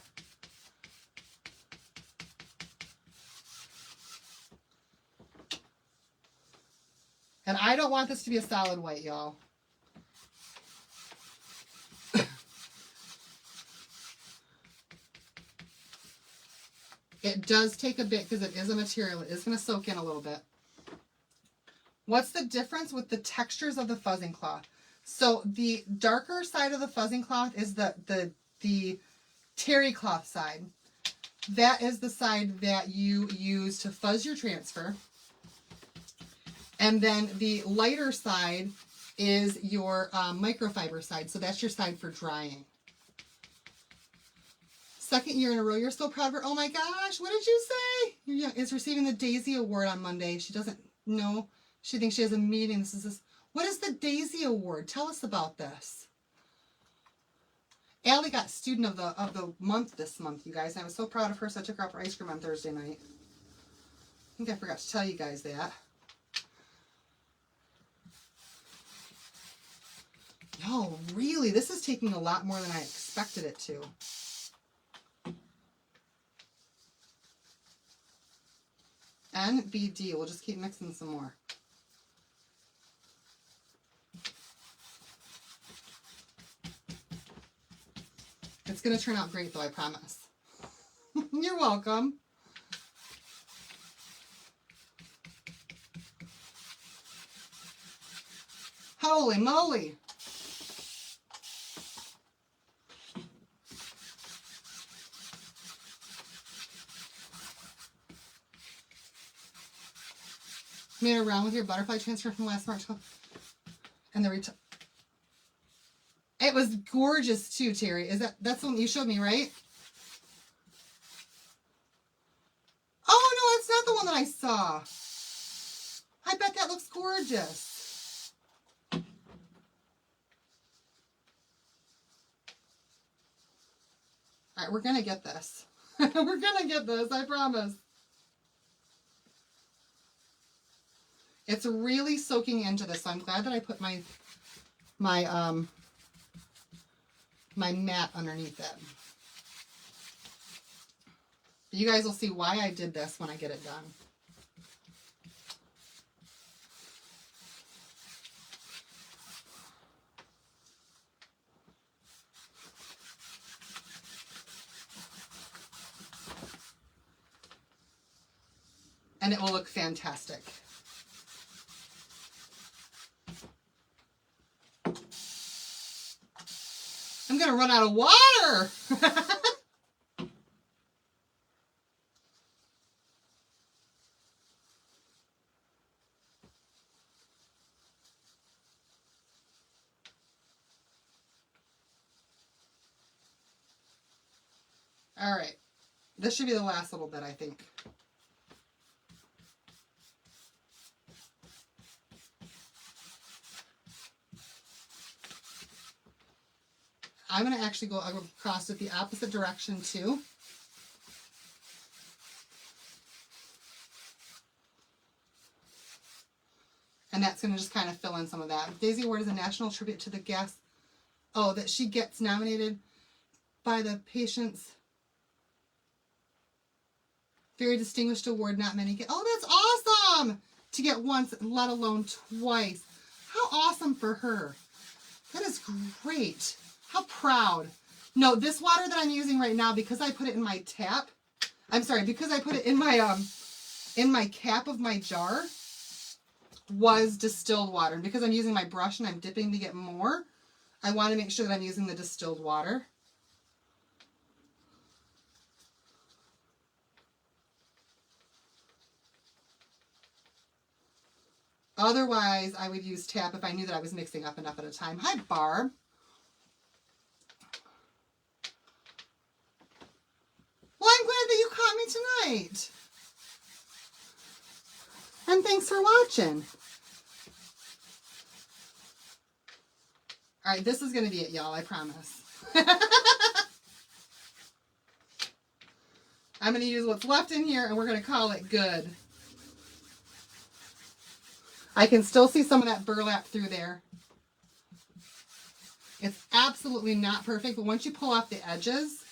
And I don't want this to be a solid white, y'all. It does take a bit because it is a material. It is going to soak in a little bit. What's the difference with the textures of the fuzzing cloth? So the darker side of the fuzzing cloth is the terry cloth side. That is the side that you use to fuzz your transfer. And then the lighter side is your microfiber side. So that's your side for drying. Second year in a row. You're so proud of her. Oh my gosh, what did you say? Your is receiving the Daisy Award on Monday. She doesn't know. She thinks she has a meeting. What is the Daisy Award? Tell us about this. Allie got Student of the Month this month, you guys. And I was so proud of her, so I took her out for ice cream on Thursday night. I think I forgot to tell you guys that. No, really, this is taking a lot more than I expected it to. NBD. We'll just keep mixing some more. It's going to turn out great, though, I promise. You're welcome. Holy moly. Made around with your butterfly transfer from last March. And the it was gorgeous too, Terry. That's the one you showed me, right? Oh no, it's not the one that I saw. I bet that looks gorgeous. All right, we're gonna get this. We're gonna get this, I promise. It's really soaking into this, so I'm glad that I put my mat underneath it. You guys will see why I did this when I get it done. And it will look fantastic. I'm going to run out of water. All right. This should be the last little bit, I think. I'm going to actually go across it the opposite direction too. And that's going to just kind of fill in some of that. Daisy Award is a national tribute to the guest. Oh, that she gets nominated by the patients. Very distinguished award, not many get. Oh, that's awesome to get once, let alone twice. How awesome for her. That is great. How proud. No, this water that I'm using right now, because I put it in my tap, because I put it in my cap of my jar, was distilled water. And because I'm using my brush and I'm dipping to get more, I want to make sure that I'm using the distilled water. Otherwise, I would use tap if I knew that I was mixing up enough at a time. Hi, Barb. Well, I'm glad that you caught me tonight. And thanks for watching. All right, this is going to be it, y'all. I promise. I'm going to use what's left in here, and we're going to call it good. I can still see some of that burlap through there. It's absolutely not perfect, but once you pull off the edges,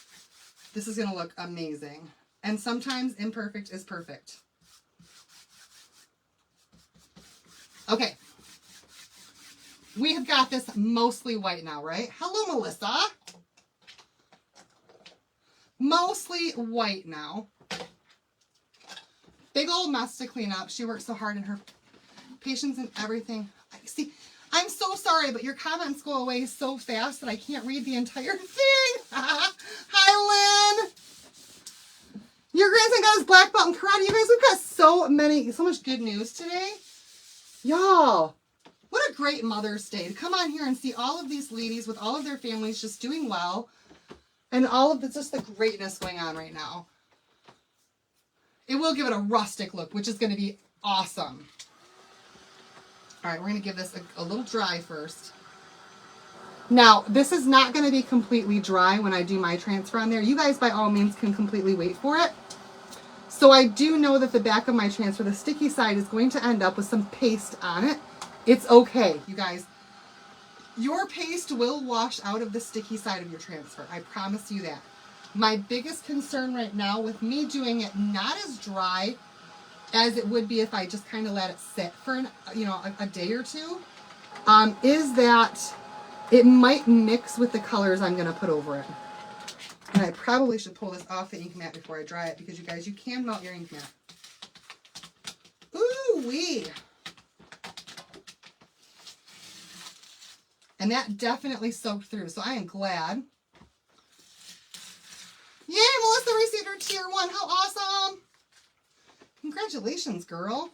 this is going to look amazing. And sometimes imperfect is perfect. Okay. We have got this mostly white now, right? Hello, Melissa. Mostly white now. Big old mess to clean up. She worked so hard in her patience and everything. See, I'm so sorry, but your comments go away so fast that I can't read the entire thing. Hi, Lynn. Your grandson got his black belt in karate. You guys, we've got so much good news today. Y'all, what a great Mother's Day to come on here and see all of these ladies with all of their families just doing well. And all of just the greatness going on right now. It will give it a rustic look, which is going to be awesome. All right, we're going to give this a little dry first. Now, this is not going to be completely dry when I do my transfer on there. You guys, by all means, can completely wait for it. So I do know that the back of my transfer, the sticky side, is going to end up with some paste on it. It's okay, you guys. Your paste will wash out of the sticky side of your transfer. I promise you that. My biggest concern right now with me doing it not as dry as it would be if I just kind of let it sit for a day or two, is that it might mix with the colors I'm going to put over it. And I probably should pull this off the ink mat before I dry it, because you guys, you can melt your ink mat. Ooh-wee. And that definitely soaked through, so I am glad. Yay, Melissa received her tier 1. How awesome. Congratulations, girl.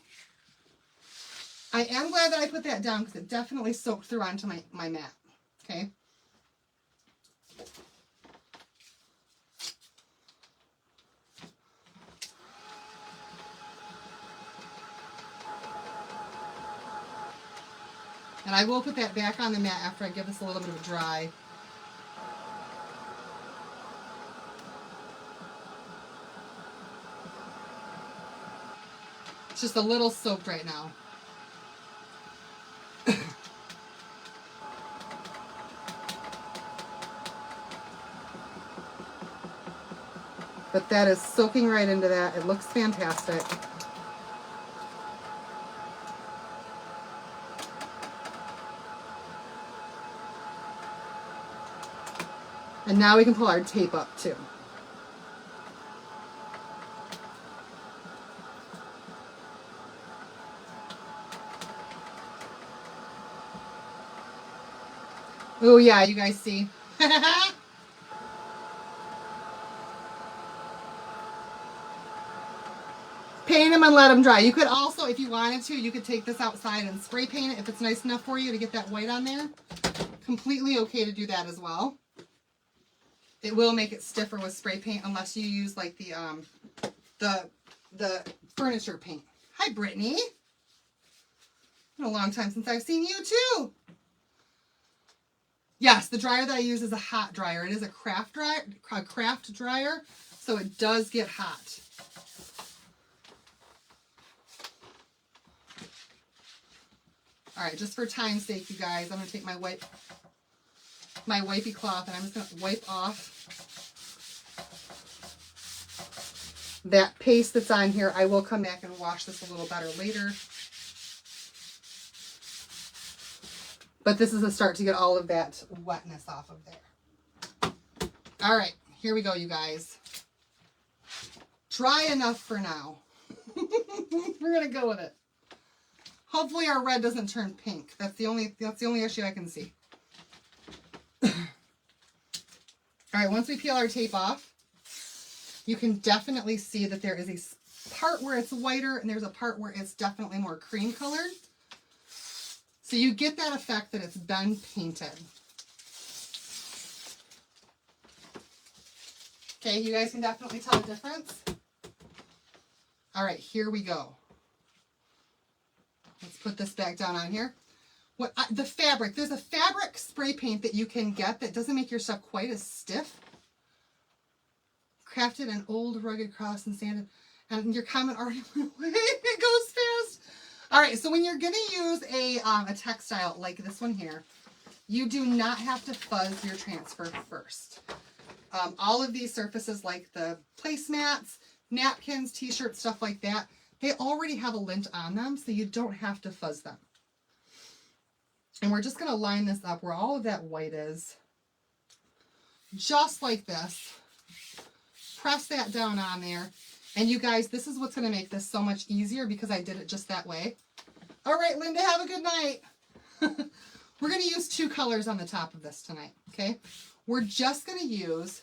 I am glad that I put that down because it definitely soaked through onto my mat. Okay. And I will put that back on the mat after I give this a little bit of a dry. It's just a little soaked right now. But that is soaking right into that. It looks fantastic. And now we can pull our tape up too. Oh yeah, you guys see. Paint them and let them dry. You could also, if you wanted to, you could take this outside and spray paint it if it's nice enough for you to get that white on there. Completely okay to do that as well. It will make it stiffer with spray paint unless you use like the furniture paint. Hi, Brittany. Been a long time since I've seen you too. Yes, the dryer that I use is a hot dryer. It is a craft dryer, so it does get hot. All right, just for time's sake, you guys, I'm gonna take my wipey cloth and I'm just gonna wipe off that paste that's on here. I will come back and wash this a little better later. But this is a start to get all of that wetness off of there. All right, here we go, you guys. Dry enough for now. We're gonna go with it. Hopefully our red doesn't turn pink. That's the only issue I can see. All right, once we peel our tape off, you can definitely see that there is a part where it's whiter and there's a part where it's definitely more cream colored. So you get that effect that it's been painted. Okay, you guys can definitely tell the difference. All right, here we go. Let's put this back down on here. The fabric, there's a fabric spray paint that you can get that doesn't make your stuff quite as stiff. Crafted an old rugged cross and sanded. And your comment already went away. It goes fast. All right, so when you're going to use a textile like this one here, you do not have to fuzz your transfer first. All of these surfaces like the placemats, napkins, t-shirts, stuff like that, they already have a lint on them, so you don't have to fuzz them. And we're just going to line this up where all of that white is. Just like this. Press that down on there. And you guys, this is what's going to make this so much easier because I did it just that way. All right, Linda, have a good night. We're going to use 2 colors on the top of this tonight, okay? We're just going to use...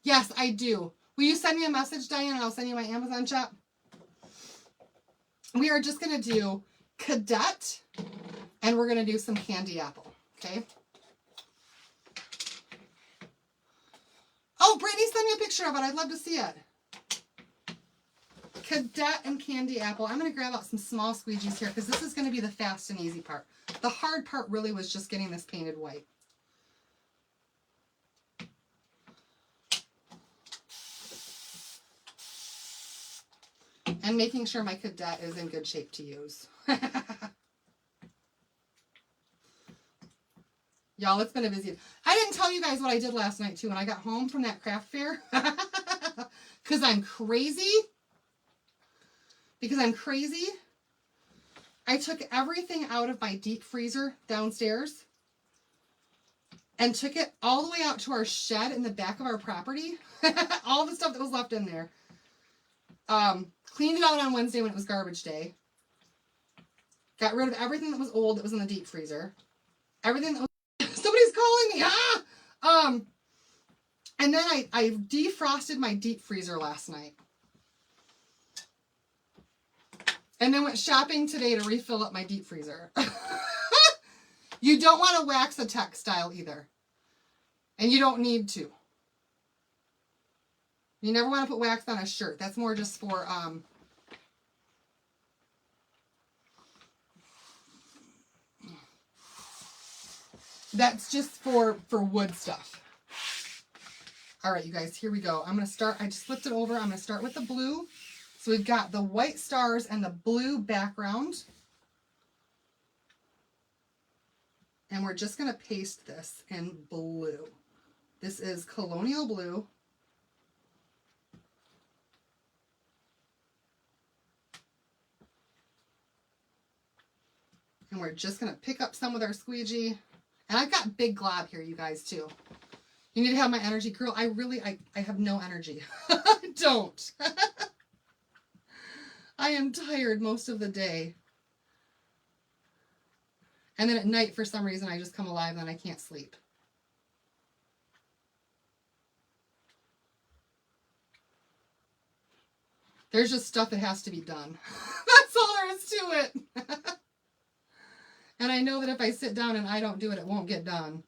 Yes, I do. Will you send me a message, Diane, and I'll send you my Amazon shop? We are just going to do Cadet, and we're going to do some Candy Apple, okay? Oh, Brittany, send me a picture of it. I'd love to see it. Cadet and Candy Apple. I'm going to grab out some small squeegees here because this is going to be the fast and easy part. The hard part really was just getting this painted white. And making sure my Cadet is in good shape to use. Y'all, it's been a busy... I didn't tell you guys what I did last night, too, when I got home from that craft fair. Because I'm crazy. I took everything out of my deep freezer downstairs and took it all the way out to our shed in the back of our property. All the stuff that was left in there. Cleaned it out on Wednesday when it was garbage day. Got rid of everything that was old that was in the deep freezer. Everything that was... Somebody's calling me! Ah! And then I defrosted my deep freezer last night. And then went shopping today to refill up my deep freezer. You don't want to wax a textile either. And you don't need to. You never want to put wax on a shirt. That's more just for... That's just for wood stuff. All right, you guys, here we go. I'm going to start, I just flipped it over. I'm going to start with the blue. So we've got the white stars and the blue background. And we're just going to paste this in blue. This is Colonial Blue. And we're just going to pick up some with our squeegee. And I've got big glob here, you guys, too. You need to have my energy. Girl, I have no energy. I don't. I am tired most of the day. And then at night, for some reason, I just come alive and I can't sleep. There's just stuff that has to be done. That's all there is to it. And I know that if I sit down and I don't do it, it won't get done.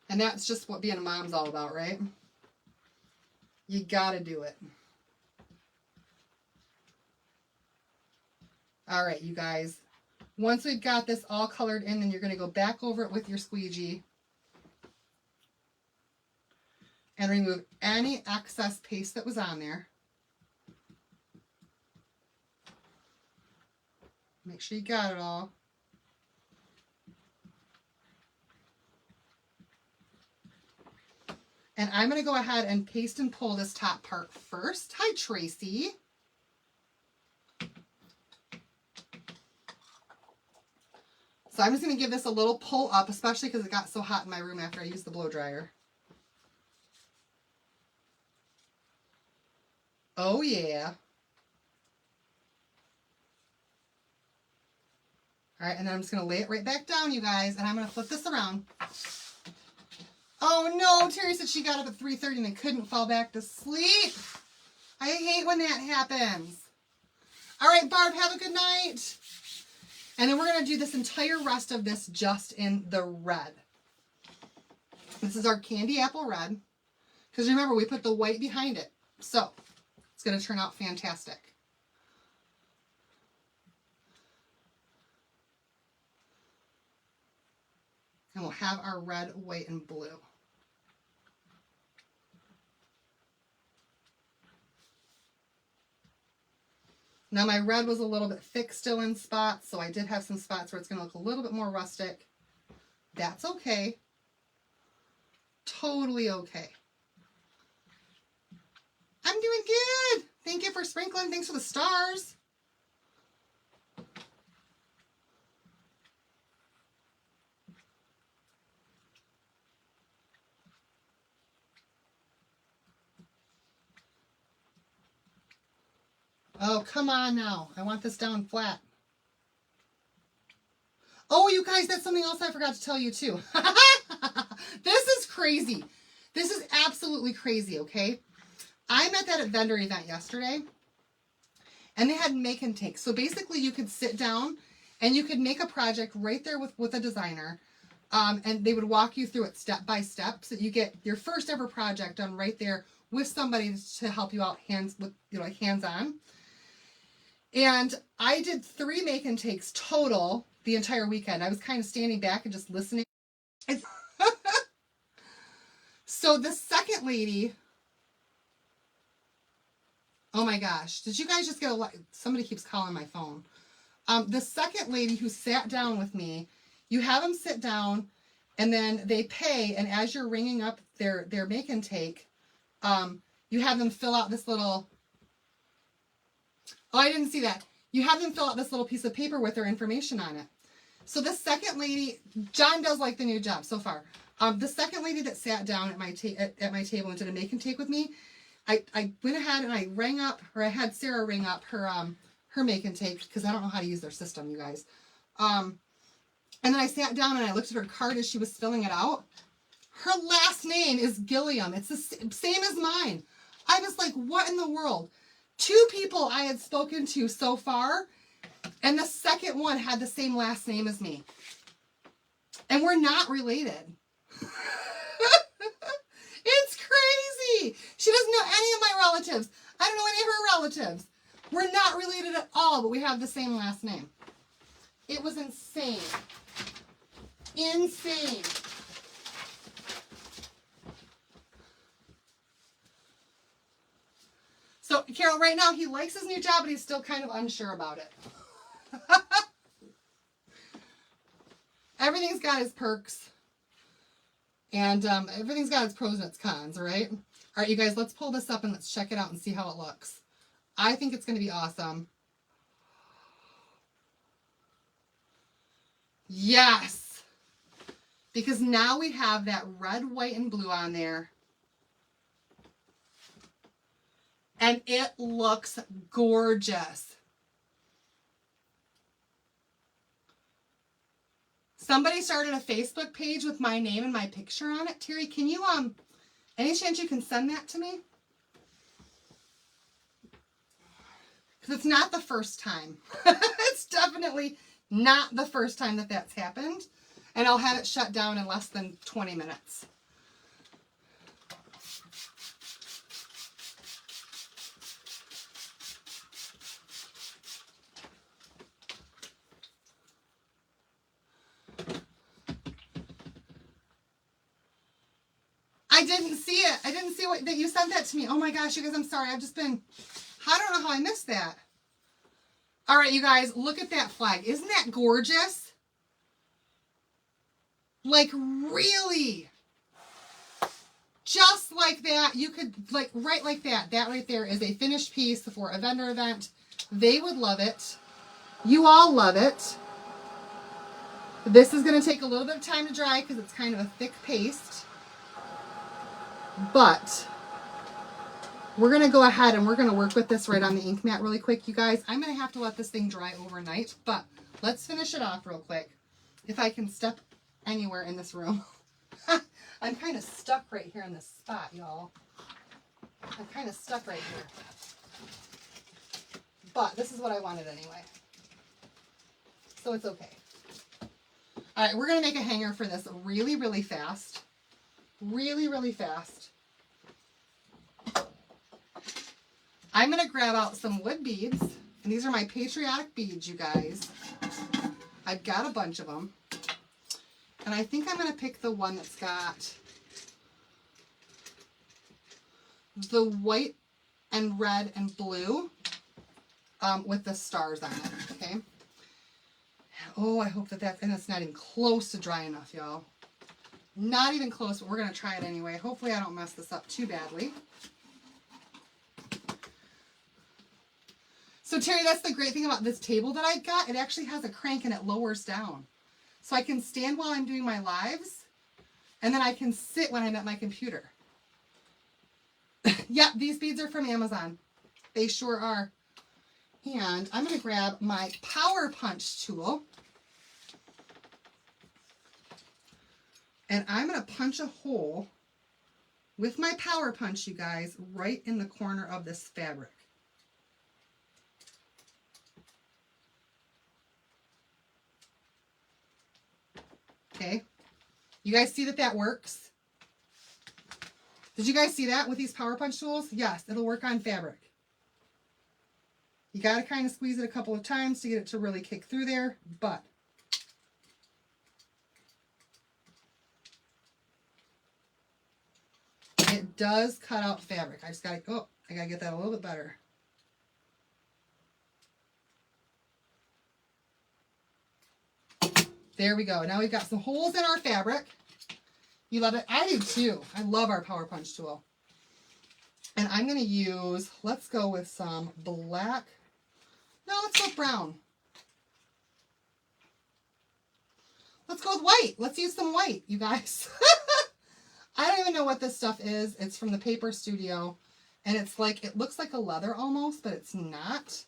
And that's just what being a mom's all about, right? You gotta do it. All right, you guys. Once we've got this all colored in, then you're going to go back over it with your squeegee and remove any excess paste that was on there. Make sure you got it all. And I'm going to go ahead and paste and pull this top part first. Hi, Tracy. So I'm just going to give this a little pull up, especially because it got so hot in my room after I used the blow dryer. Oh, yeah. All right, and then I'm just going to lay it right back down, you guys, and I'm going to flip this around. Oh, no, Terry said she got up at 3:30 and couldn't fall back to sleep. I hate when that happens. All right, Barb, have a good night. And then we're going to do this entire rest of this just in the red. This is our candy apple red. Because remember, we put the white behind it. So, it's going to turn out fantastic. And we'll have our red, white, and blue. Now my red was a little bit thick still in spots, so I did have some spots where it's going to look a little bit more rustic. That's okay. Totally okay. I'm doing good. Thank you for sprinkling. Thanks for the stars. Oh, come on now. I want this down flat. Oh, you guys, that's something else I forgot to tell you too. This is crazy. This is absolutely crazy, okay? I met that at vendor event yesterday, and they had make and take. So basically you could sit down and you could make a project right there with a designer, and they would walk you through it step by step so that you get your first ever project done right there with somebody to help you out hands-on. And I did 3 make and takes total the entire weekend. I was kind of standing back and just listening. So the second lady, oh my gosh, did you guys just get somebody keeps calling my phone. The second lady who sat down with me, you have them sit down and then they pay. And as you're ringing up their make and take, you have them fill out this little, oh, I didn't see that. You have them fill out this little piece of paper with their information on it. So the second lady, John does like the new job so far. The second lady that sat down at my table and did a make and take with me, I went ahead and I rang up, or I had Sarah ring up her make and take, because I don't know how to use their system, you guys. And then I sat down and I looked at her card as she was filling it out. Her last name is Gilliam. It's the same as mine. I was like, what in the world? 2 people I had spoken to so far, and the second one had the same last name as me. And we're not related. It's crazy. She doesn't know any of my relatives. I don't know any of her relatives. We're not related at all, but we have the same last name. It was insane. Insane. So, Carol, right now he likes his new job, but he's still kind of unsure about it. Everything's got its perks. And everything's got its pros and its cons, right? All right, you guys, let's pull this up and let's check it out and see how it looks. I think it's going to be awesome. Yes! Because now we have that red, white, and blue on there. And it looks gorgeous. Somebody started a Facebook page with my name and my picture on it. Terry, can you, any chance you can send that to me? Because it's not the first time. It's definitely not the first time that that's happened. And I'll have it shut down in less than 20 minutes. I didn't see it. I didn't see that you sent that to me. Oh my gosh, you guys, I'm sorry. I don't know how I missed that. All right, you guys, look at that flag. Isn't that gorgeous? Like, really? Just like that. You could, like, right like that. That right there is a finished piece for a vendor event. They would love it. You all love it. This is going to take a little bit of time to dry because it's kind of a thick paste. But we're going to go ahead and we're going to work with this right on the ink mat really quick, you guys. I'm going to have to let this thing dry overnight, but let's finish it off real quick. If I can step anywhere in this room. I'm kind of stuck right here in this spot, y'all. I'm kind of stuck right here. But this is what I wanted anyway. So it's okay. All right, we're going to make a hanger for this really, really fast. Really, really fast. I'm going to grab out some wood beads. And these are my patriotic beads, you guys. I've got a bunch of them. And I think I'm going to pick the one that's got the white and red and blue with the stars on it, okay? Oh, I hope that and it's not even close to dry enough, y'all. Not even close, but we're going to try it anyway. Hopefully I don't mess this up too badly. So, Terry, that's the great thing about this table that I got. It actually has a crank and it lowers down. So I can stand while I'm doing my lives, and then I can sit when I'm at my computer. Yep, these beads are from Amazon. They sure are. And I'm going to grab my Power Punch tool. And I'm going to punch a hole with my Power Punch, you guys, right in the corner of this fabric. Okay, you guys see that works? Did you guys see that with these Power Punch tools? Yes, it'll work on fabric. You got to kind of squeeze it a couple of times to get it to really kick through there, but it does cut out fabric. I just got to, I got to get that a little bit better. There we go. Now we've got some holes in our fabric. You love it? I do too. I love our Power Punch tool. And I'm going to use, let's go with some black. No, let's go with brown. Let's go with white. Let's use some white, you guys. I don't even know what this stuff is. It's from the Paper Studio. And it's like, it looks like a leather almost, but it's not.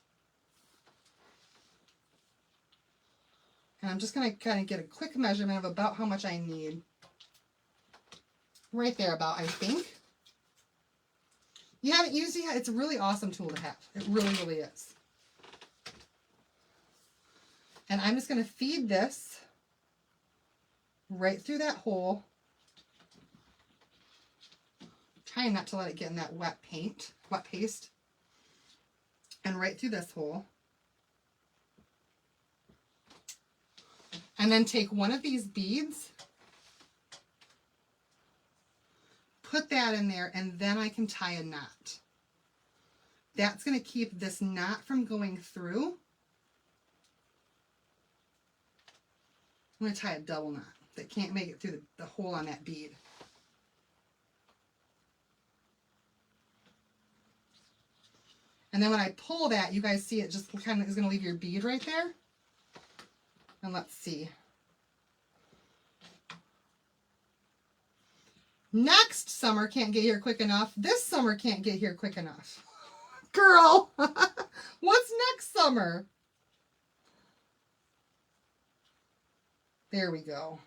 And I'm just going to kind of get a quick measurement of about how much I need. Right there about, I think. You haven't used it yet? It's a really awesome tool to have. It really, really is. And I'm just going to feed this right through that hole. Trying not to let it get in that wet paste. And right through this hole. And then take one of these beads, put that in there, and then I can tie a knot. That's going to keep this knot from going through. I'm going to tie a double knot that can't make it through the hole on that bead. And then when I pull that, you guys see it just kind of is going to leave your bead right there. And let's see. Next summer can't get here quick enough. This summer can't get here quick enough. Girl, what's next summer? There we go.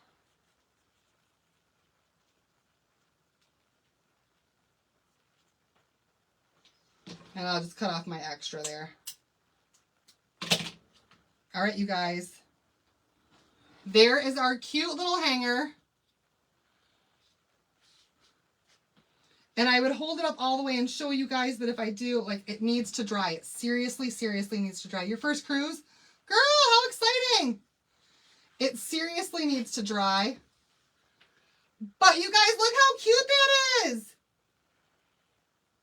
And I'll just cut off my extra there. All right, you guys. There is our cute little hanger. And I would hold it up all the way and show you guys that if I do, like, it needs to dry. It seriously, seriously needs to dry. Your first cruise? Girl, how exciting! It seriously needs to dry. But you guys, look how cute that is.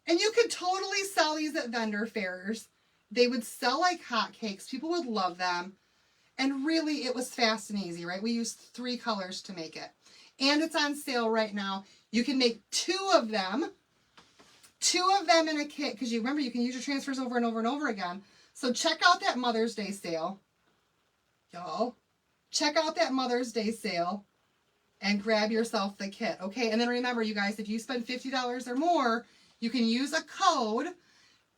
And you could totally sell these at vendor fairs. They would sell like hotcakes. People would love them. And really, it was fast and easy, right? We used 3 colors to make it. And it's on sale right now. You can make 2 of them. 2 of them in a kit, because you remember you can use your transfers over and over and over again. So check out that Mother's Day sale. Y'all, check out that Mother's Day sale and grab yourself the kit, okay? And then remember, you guys, if you spend $50 or more, you can use a code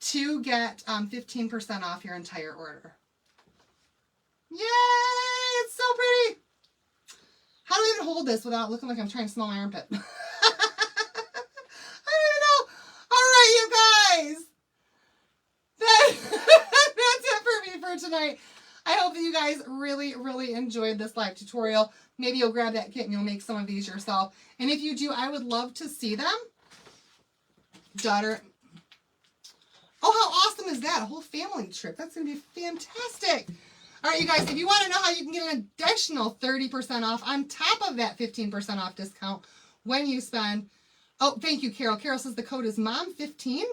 to get 15% off your entire order. Yay! It's so pretty. How do I even hold this without looking like I'm trying to smell my armpit? I don't even know. All right, you guys. That's it for me for tonight. I hope that you guys really, really enjoyed this live tutorial. Maybe you'll grab that kit and you'll make some of these yourself. And if you do, I would love to see them. Daughter. Oh, how awesome is that? A whole family trip. That's going to be fantastic. All right, you guys, if you want to know how you can get an additional 30% off on top of that 15% off discount when you spend, oh, thank you, Carol. Carol says the code is MOM15.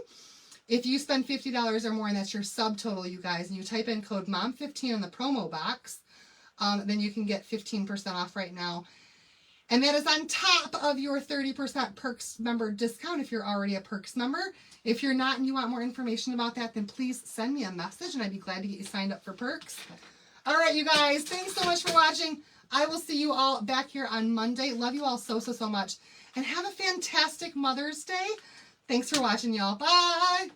If you spend $50 or more, and that's your subtotal, you guys, and you type in code MOM15 in the promo box, then you can get 15% off right now. And that is on top of your 30% Perks member discount if you're already a Perks member. If you're not and you want more information about that, then please send me a message and I'd be glad to get you signed up for Perks. All right, you guys, thanks so much for watching. I will see you all back here on Monday. Love you all so, so, so much. And have a fantastic Mother's Day. Thanks for watching, y'all. Bye.